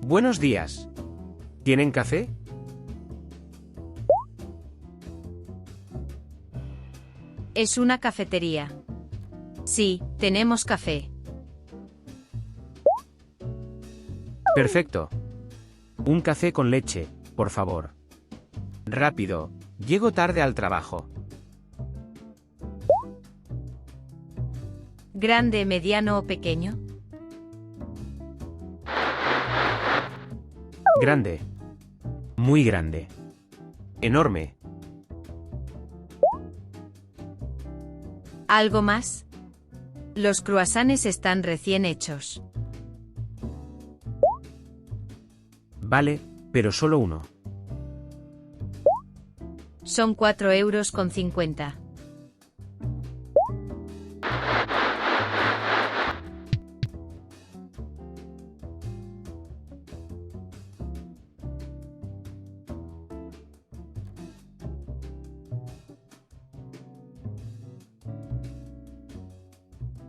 Buenos días. ¿Tienen café? Es una cafetería. Sí, tenemos café. Perfecto. Un café con leche, por favor. Rápido, llego tarde al trabajo. ¿Grande, mediano o pequeño? Grande. Muy grande. Enorme. ¿Algo más? Los croissants están recién hechos. Vale, pero solo uno. Son 4,50 €.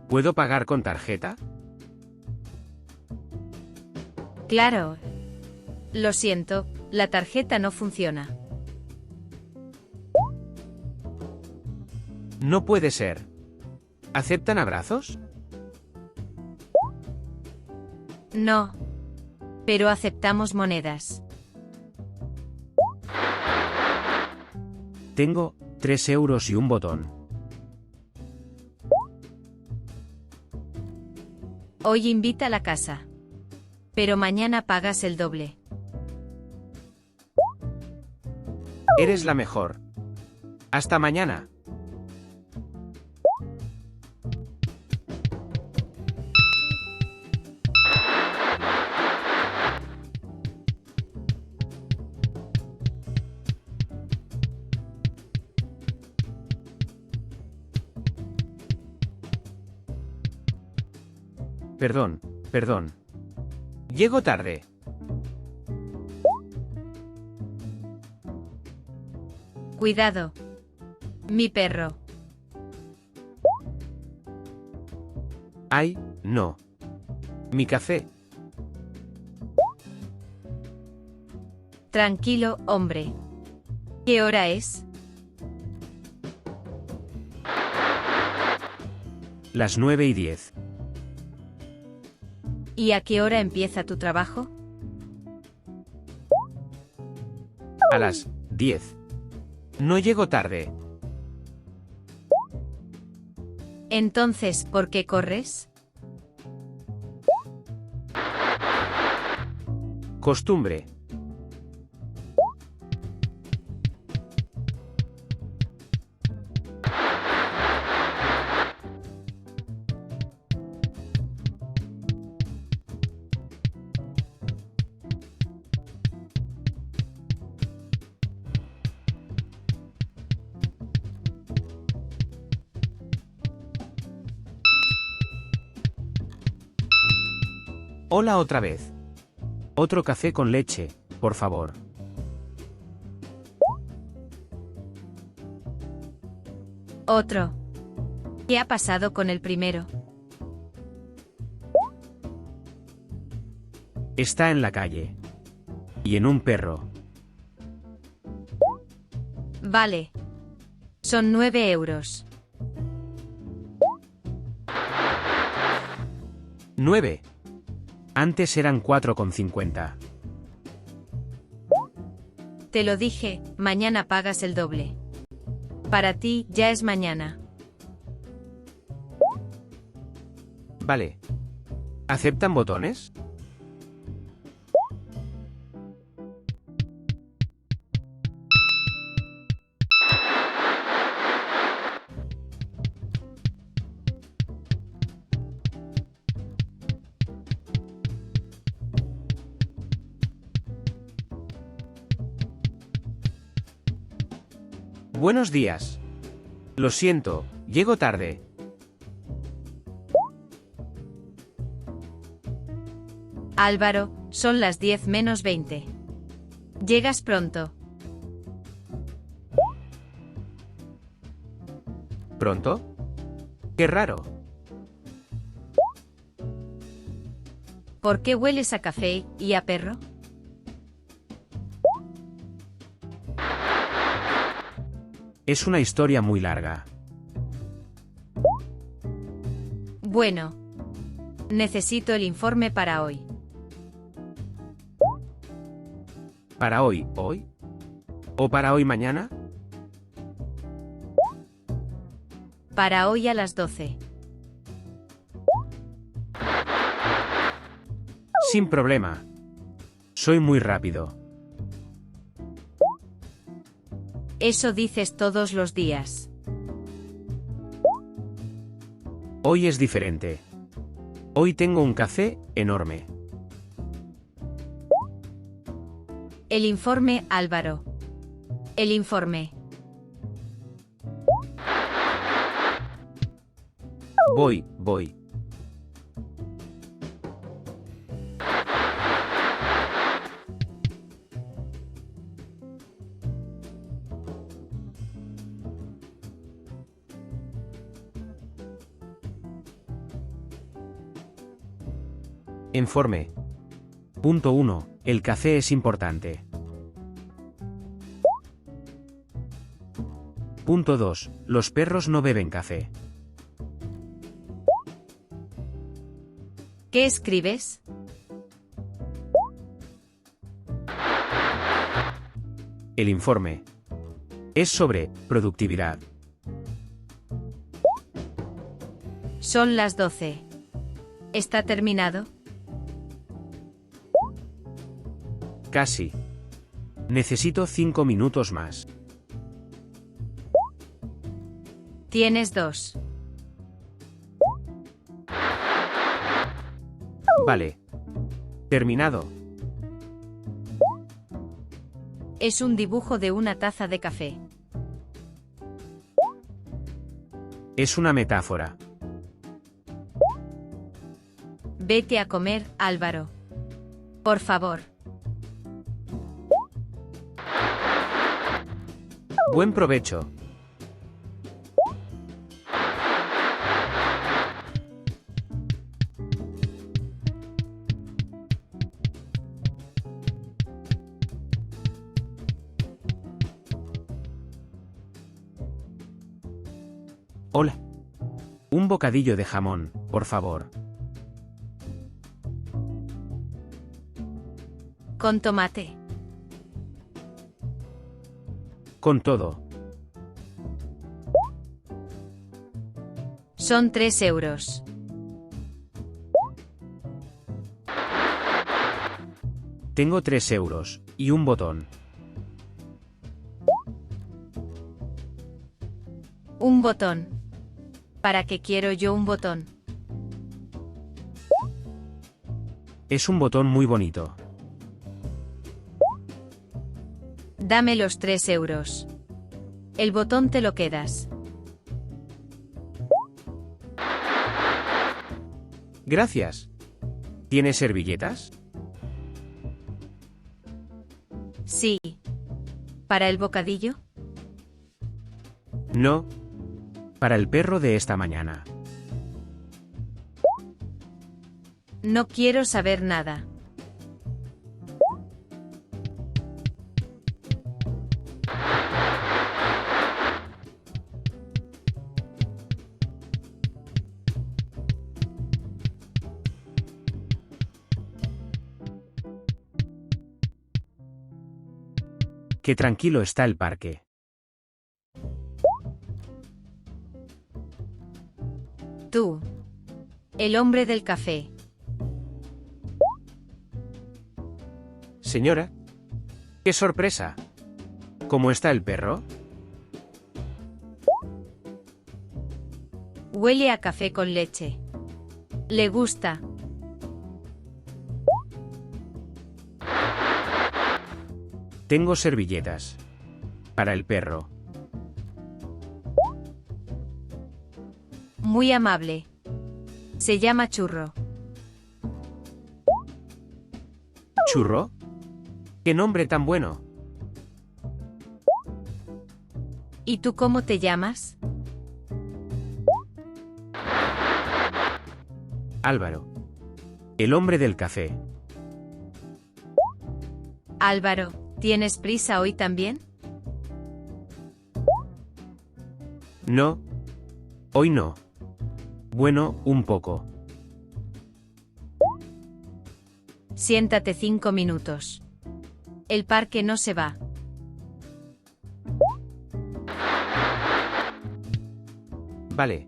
¿Puedo pagar con tarjeta? Claro. Lo siento, la tarjeta no funciona. No puede ser. ¿Aceptan abrazos? No. Pero aceptamos monedas. Tengo 3 euros y un botón. Hoy invita a la casa. Pero mañana pagas el doble. Eres la mejor. Hasta mañana. Perdón. Llego tarde. Cuidado. Mi perro. Ay, no. Mi café. Tranquilo, hombre. ¿Qué hora es? Las 9:10. ¿Y a qué hora empieza tu trabajo? A las 10. No llego tarde. Entonces, ¿por qué corres? Costumbre. Hola otra vez. Otro café con leche, por favor. Otro. ¿Qué ha pasado con el primero? Está en la calle. Y en un perro. Vale. Son 9 euros. 9. Antes eran 4,50. Te lo dije, mañana pagas el doble. Para ti, ya es mañana. Vale. ¿Aceptan botones? Buenos días. Lo siento, llego tarde. Álvaro, son las 10 menos 20. Llegas pronto. ¿Pronto? Qué raro. ¿Por qué hueles a café y a perro? Es una historia muy larga. Bueno. Necesito el informe para hoy. ¿Para hoy, hoy? ¿O para hoy mañana? Para hoy a las 12. Sin problema. Soy muy rápido. Eso dices todos los días. Hoy es diferente. Hoy tengo un café enorme. El informe, Álvaro. El informe. Voy. Informe. Punto 1. El café es importante. Punto 2. Los perros no beben café. ¿Qué escribes? El informe es sobre productividad. Son las 12. ¿Está terminado? Casi. Necesito 5 minutos más. Tienes 2. Vale. Terminado. Es un dibujo de una taza de café. Es una metáfora. Vete a comer, Álvaro. Por favor. Buen provecho. Hola. Un bocadillo de jamón, por favor. Con tomate. Con todo. Son 3 euros. Tengo 3 euros y un botón. Un botón. ¿Para qué quiero yo un botón? Es un botón muy bonito. Dame los 3 euros. El botón te lo quedas. Gracias. ¿Tienes servilletas? Sí. ¿Para el bocadillo? No. Para el perro de esta mañana. No quiero saber nada. Qué tranquilo está el parque. Tú. El hombre del café. Señora. ¡Qué sorpresa! ¿Cómo está el perro? Huele a café con leche. Le gusta. Tengo servilletas. Para el perro. Muy amable. Se llama Churro. ¿Churro? ¡Qué nombre tan bueno! ¿Y tú cómo te llamas? Álvaro. El hombre del café. Álvaro, ¿tienes prisa hoy también? No. Hoy no. Bueno, un poco. Siéntate 5 minutos. El parque no se va. Vale.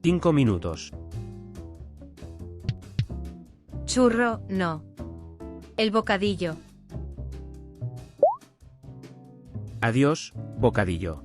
5 minutos. Churro, no. El bocadillo. Adiós, bocadillo.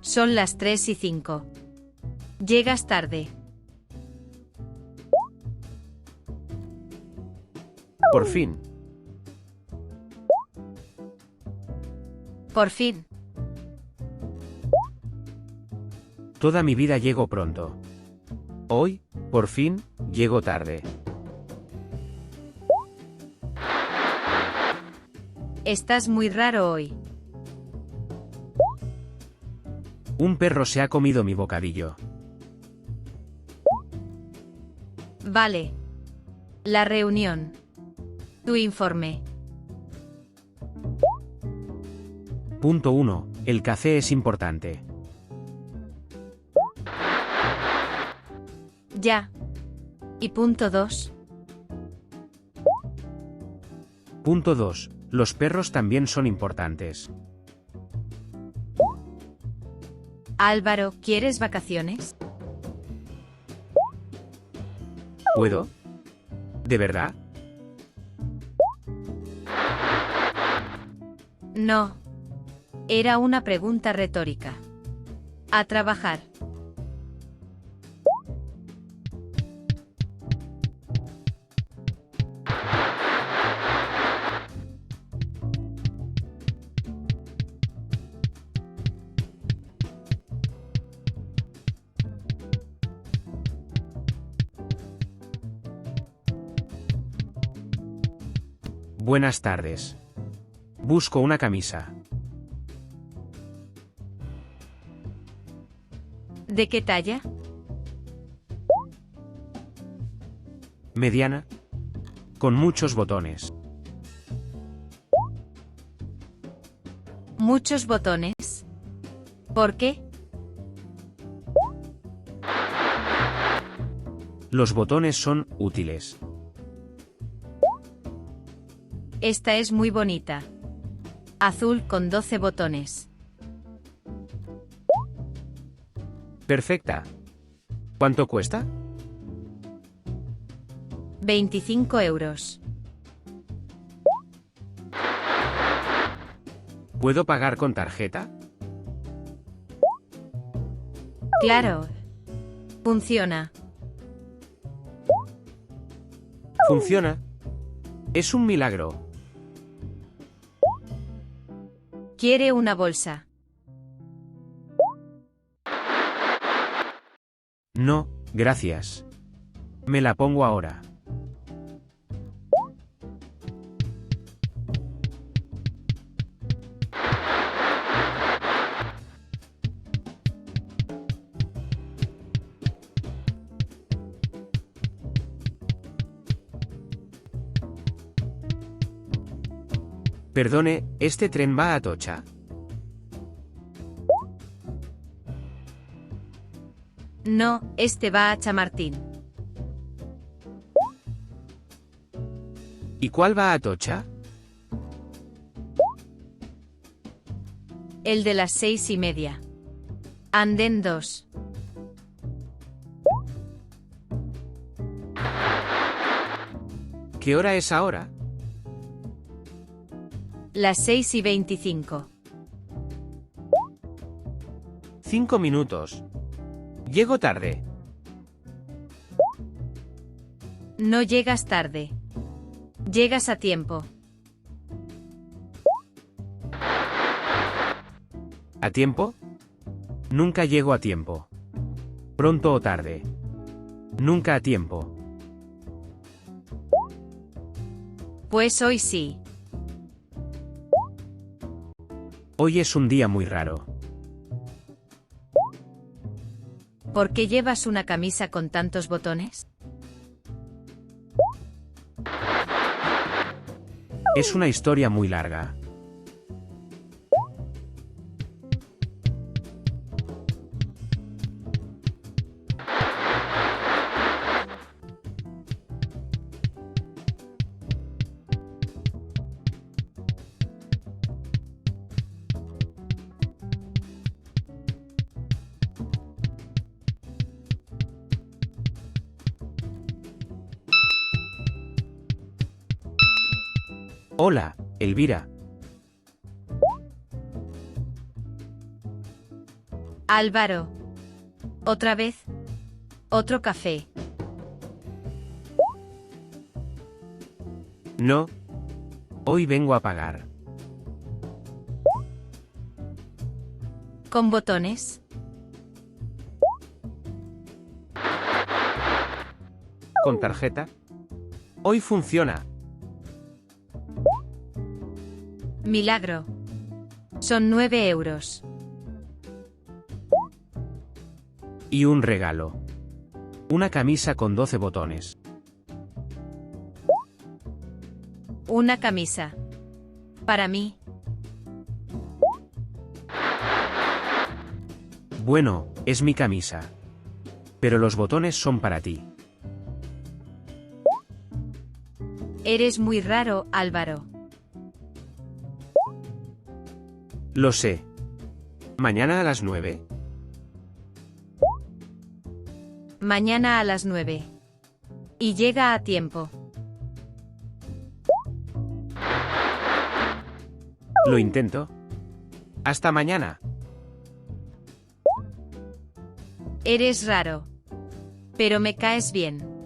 Son las 3:05. Llegas tarde. Por fin. Por fin. Toda mi vida llego pronto. Hoy, por fin, llego tarde. Estás muy raro hoy. Un perro se ha comido mi bocadillo. Vale. La reunión. Tu informe. Punto 1. El café es importante. Ya. ¿Y punto 2? Punto 2. Los perros también son importantes. Álvaro, ¿quieres vacaciones? ¿Puedo? ¿De verdad? No. Era una pregunta retórica. A trabajar. Buenas tardes. Busco una camisa. ¿De qué talla? Mediana. Con muchos botones. Muchos botones. ¿Por qué? Los botones son útiles. Esta es muy bonita. Azul con 12 botones. Perfecta. ¿Cuánto cuesta? 25 euros. ¿Puedo pagar con tarjeta? Claro. Funciona. Funciona. Es un milagro. ¿Quiere una bolsa? No, gracias. Me la pongo ahora. Perdone, ¿este tren va a Atocha? No, este va a Chamartín. ¿Y cuál va a Atocha? El de las 6:30. Andén 2. ¿Qué hora es ahora? Las 6:25. 5 minutos. Llego tarde. No llegas tarde. Llegas a tiempo. ¿A tiempo? Nunca llego a tiempo. Pronto o tarde. Nunca a tiempo. Pues hoy sí. Hoy es un día muy raro. ¿Por qué llevas una camisa con tantos botones? Es una historia muy larga. Hola, Elvira. Álvaro. ¿Otra vez? ¿Otro café? No. Hoy vengo a pagar. ¿Con botones? ¿Con tarjeta? Hoy funciona. Milagro. Son 9 euros. Y un regalo. Una camisa con 12 botones. Una camisa. Para mí. Bueno, es mi camisa. Pero los botones son para ti. Eres muy raro, Álvaro. Lo sé. ¿Mañana a las 9? Mañana a las 9. Y llega a tiempo. Lo intento. Hasta mañana. Eres raro. Pero me caes bien.